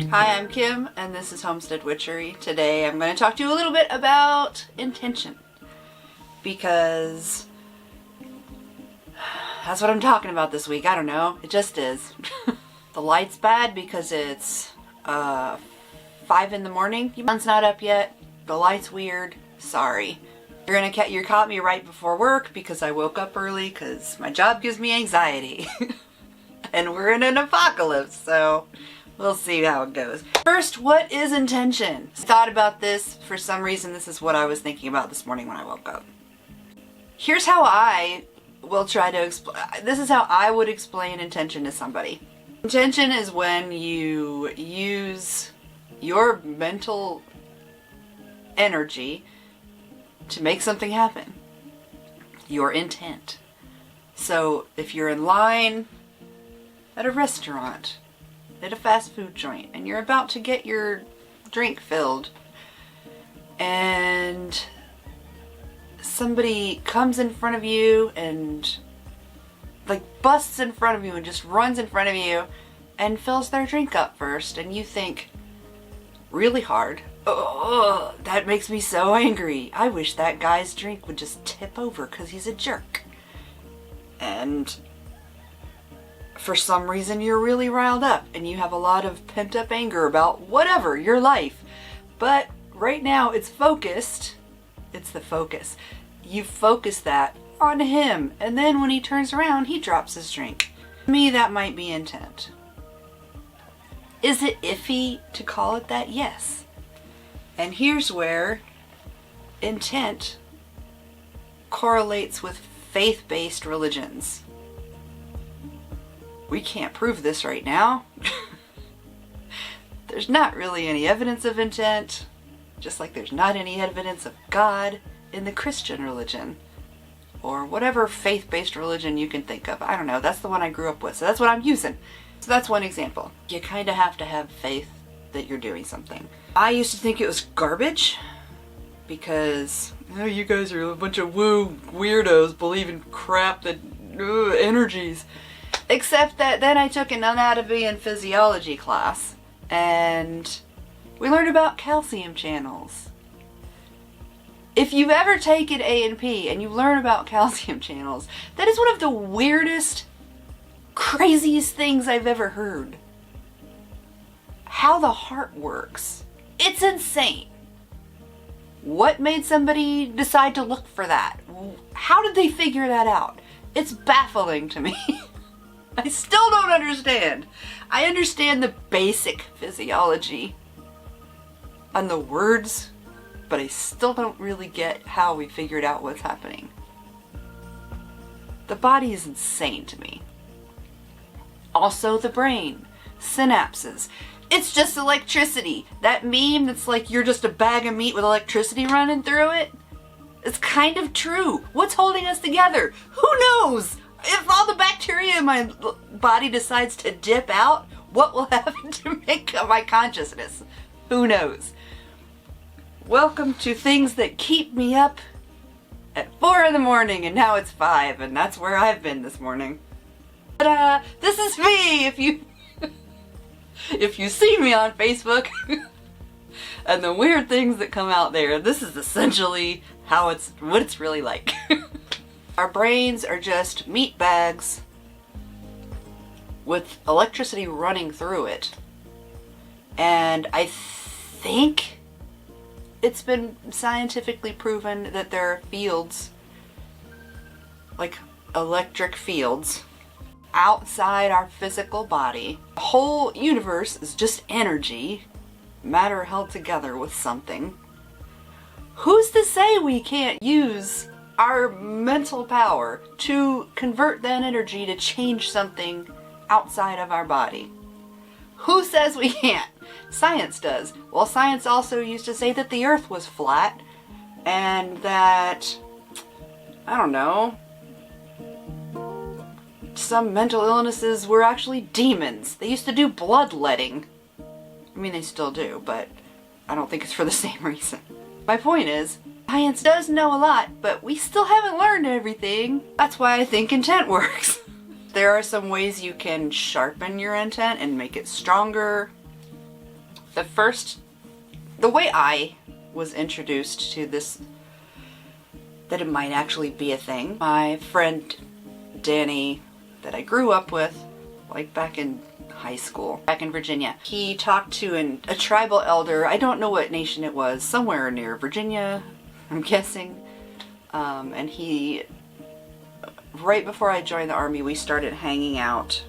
Hi, I'm Kim, and this is Homestead Witchery. Today I'm going to talk to you a little bit about intention, because that's what I'm talking about this week. I don't know, it just is. The light's bad because it's 5 in the morning. The sun's not up yet. The light's weird. Sorry. You caught me right before work because I woke up early because my job gives me anxiety. And we're in an apocalypse, so we'll see how it goes. First, what is intention? I thought about this. For some reason, this is what I was thinking about this morning when I woke up. Here's how I will try to explain. This is how I would explain intention to somebody. Intention is when you use your mental energy to make something happen. Your intent. So if you're in line at a restaurant, at a fast food joint, and you're about to get your drink filled, and somebody comes in front of you and like busts in front of you and just runs in front of you and fills their drink up first, and you think really hard, oh, that makes me so angry. I wish that guy's drink would just tip over because he's a jerk. And for some reason you're really riled up and you have a lot of pent-up anger about whatever, your life. But right now it's focused. It's the focus. You focus that on him, and then when he turns around, he drops his drink. To me, that might be intent. Is it iffy to call it that? Yes. And here's where intent correlates with faith-based religions. We can't prove this right now. There's not really any evidence of intent, just like there's not any evidence of God in the Christian religion, or whatever faith-based religion you can think of. I don't know, that's the one I grew up with, so that's what I'm using. So that's one example. You kind of have to have faith that you're doing something. I used to think it was garbage, because you guys are a bunch of woo weirdos believing crap that energies. Except that then I took an anatomy and physiology class, and we learned about calcium channels. If you've ever taken A&P and you learn about calcium channels, that is one of the weirdest, craziest things I've ever heard. How the heart works. It's insane. What made somebody decide to look for that? How did they figure that out? It's baffling to me. I still don't understand. I understand the basic physiology and the words, but I still don't really get how we figured out what's happening. The body is insane to me. Also the brain, synapses. It's just electricity. That meme that's like you're just a bag of meat with electricity running through it. It's kind of true. What's holding us together? Who knows? If all the bacteria in my body decides to dip out, what will happen to my consciousness? Who knows? Welcome to things that keep me up at 4 in the morning, and now it's 5, and that's where I've been this morning. But this is me. If you see me on Facebook and the weird things that come out there, this is essentially what it's really like. Our brains are just meat bags with electricity running through it. And I think it's been scientifically proven that there are fields, like electric fields, outside our physical body. The whole universe is just energy, matter held together with something. Who's to say we can't use our mental power to convert that energy to change something outside of our body? Who says we can't? Science does. Well, science also used to say that the earth was flat, and that, I don't know, some mental illnesses were actually demons. They used to do bloodletting. I mean, they still do, but I don't think it's for the same reason. My point is, science does know a lot, but we still haven't learned everything. That's why I think intent works. There are some ways you can sharpen your intent and make it stronger. The way I was introduced to this, that it might actually be a thing, my friend Danny, that I grew up with, like back in high school, back in Virginia, he talked to a tribal elder. I don't know what nation it was, somewhere near Virginia, I'm guessing. And he, right before I joined the army, we started hanging out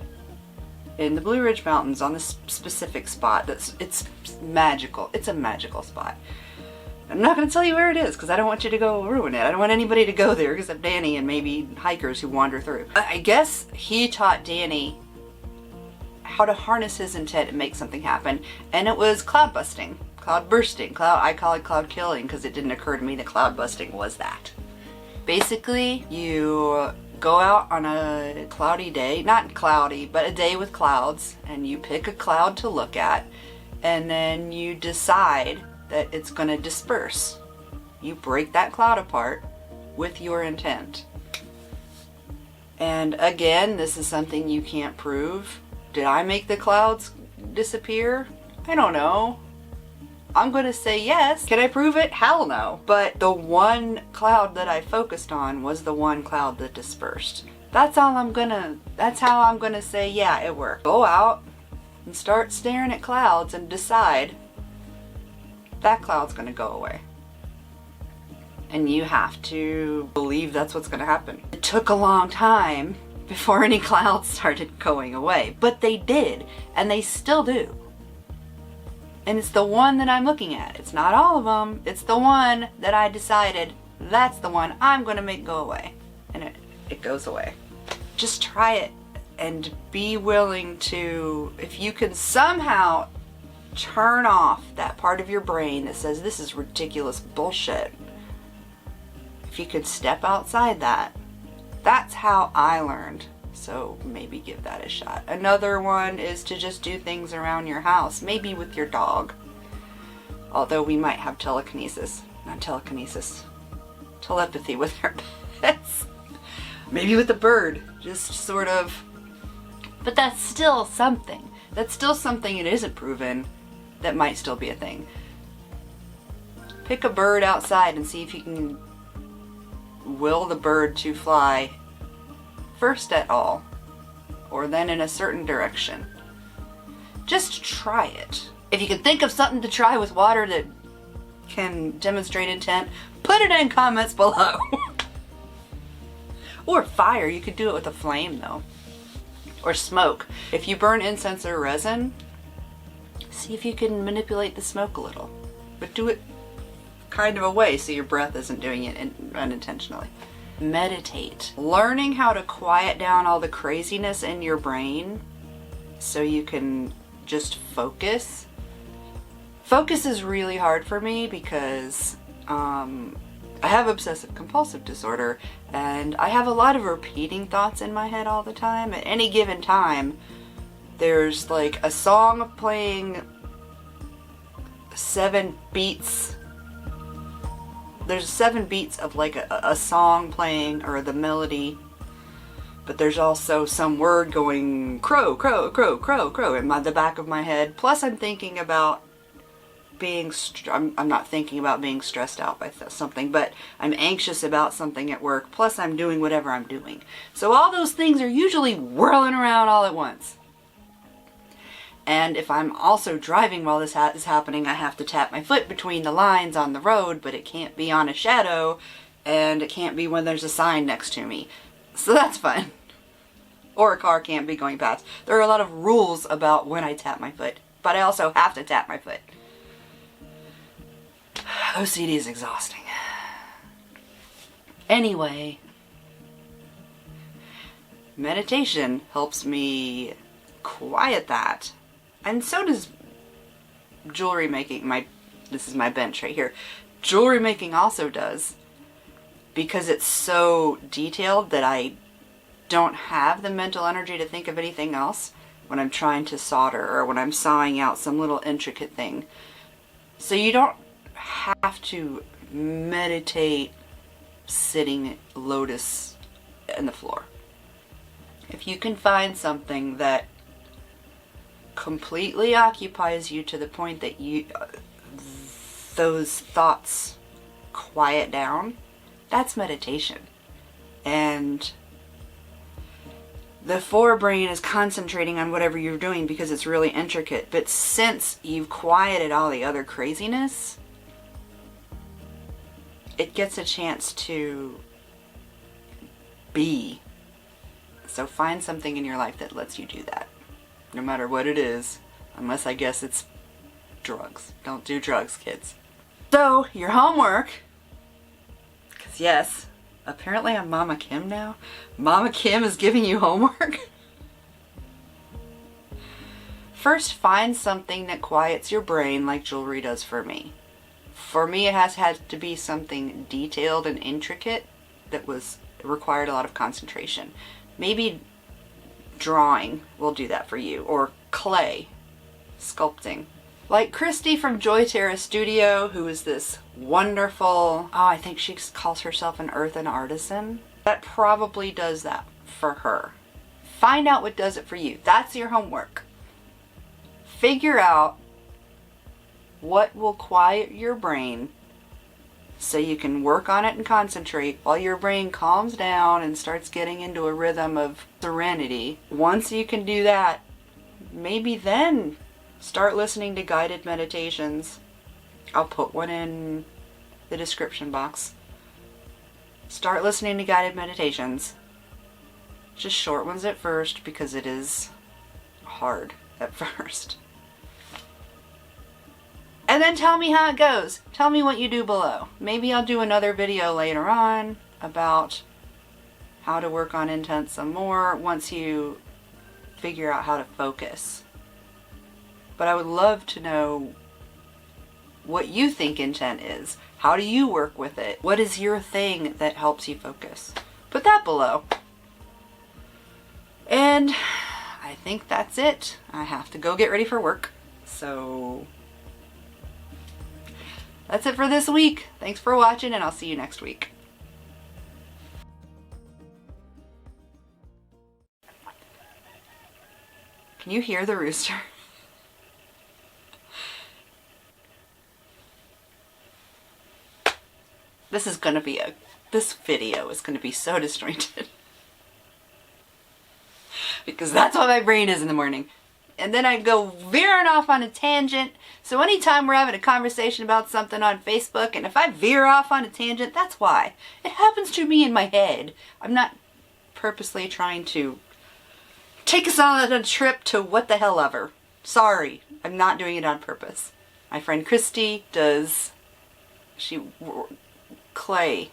in the Blue Ridge Mountains on this specific spot. It's magical. It's a magical spot. I'm not going to tell you where it is because I don't want you to go ruin it. I don't want anybody to go there except Danny and maybe hikers who wander through. I guess he taught Danny how to harness his intent and make something happen, and it was cloud busting, cloud bursting, I call it cloud killing because it didn't occur to me that cloud busting was that. Basically, you go out on a cloudy day, not cloudy, but a day with clouds, and you pick a cloud to look at, and then you decide that it's going to disperse. You break that cloud apart with your intent. And again, this is something you can't prove. Did I make the clouds disappear? I don't know. I'm going to say yes. Can I prove it? Hell no. But the one cloud that I focused on was the one cloud that dispersed. That's how I'm gonna say, yeah, it worked. Go out and start staring at clouds and decide that cloud's gonna go away. And you have to believe that's what's gonna happen. It took a long time before any clouds started going away, but they did, and they still do. And it's the one that I'm looking at. It's not all of them. It's the one that I decided that's the one I'm gonna make go away. And it goes away. Just try it and be willing to, if you can somehow turn off that part of your brain that says this is ridiculous bullshit. If you could step outside that, that's how I learned. So maybe give that a shot. Another one is to just do things around your house, maybe with your dog. Although we might have telekinesis, not telekinesis, telepathy with our pets. Maybe with a bird, just sort of. But that's still something. That's still something it isn't proven that might still be a thing. Pick a bird outside and see if you can will the bird to fly first at all, or then in a certain direction. Just try it. If you can think of something to try with water that can demonstrate intent, put it in comments below. Or fire, you could do it with a flame though. Or smoke. If you burn incense or resin, see if you can manipulate the smoke a little. But do it kind of away so your breath isn't doing it unintentionally. Meditate. Learning how to quiet down all the craziness in your brain so you can just focus. Focus is really hard for me because I have obsessive compulsive disorder and I have a lot of repeating thoughts in my head all the time. At any given time, there's like a song playing 7 beats. There's 7 beats of like a song playing or the melody, but there's also some word going crow, crow, crow, crow, crow in the back of my head. Plus I'm thinking about being, I'm not thinking about being stressed out by something, but I'm anxious about something at work. Plus I'm doing whatever I'm doing. So all those things are usually whirling around all at once. And if I'm also driving while this is happening, I have to tap my foot between the lines on the road, but it can't be on a shadow, and it can't be when there's a sign next to me. So that's fun. Or a car can't be going past. There are a lot of rules about when I tap my foot, but I also have to tap my foot. OCD is exhausting. Anyway, meditation helps me quiet that. And so does jewelry making. This is my bench right here. Jewelry making also does, because it's so detailed that I don't have the mental energy to think of anything else when I'm trying to solder or when I'm sawing out some little intricate thing. So you don't have to meditate sitting lotus in the floor. If you can find something that completely occupies you to the point that those thoughts quiet down, that's meditation. And the forebrain is concentrating on whatever you're doing because it's really intricate. But since you've quieted all the other craziness, it gets a chance to be. So find something in your life that lets you do that. No matter what it is. Unless I guess it's drugs. Don't do drugs, kids. So, your homework. Because yes, apparently I'm Mama Kim now. Mama Kim is giving you homework. First, find something that quiets your brain like jewelry does for me. For me, it has had to be something detailed and intricate that required a lot of concentration. Maybe drawing will do that for you, or clay, sculpting. Like Christy from Joy Terra Studio, who is this wonderful, I think she calls herself an earthen artisan. That probably does that for her. Find out what does it for you. That's your homework. Figure out what will quiet your brain so you can work on it and concentrate while your brain calms down and starts getting into a rhythm of serenity. Once you can do that, maybe then start listening to guided meditations. I'll put one in the description box. Start listening to guided meditations. Just short ones at first because it is hard at first. And then tell me how it goes. Tell me what you do below. Maybe I'll do another video later on about how to work on intent some more once you figure out how to focus. But I would love to know what you think intent is. How do you work with it? What is your thing that helps you focus? Put that below. And I think that's it. I have to go get ready for work. So that's it for this week. Thanks for watching, and I'll see you next week. Can you hear the rooster? This video is gonna be so disjointed. Because that's what my brain is in the morning. And then I go veering off on a tangent. So anytime we're having a conversation about something on Facebook, and if I veer off on a tangent, that's why. It happens to me in my head. I'm not purposely trying to take us on a trip to what the hell ever. Sorry, I'm not doing it on purpose. My friend Christy does, clay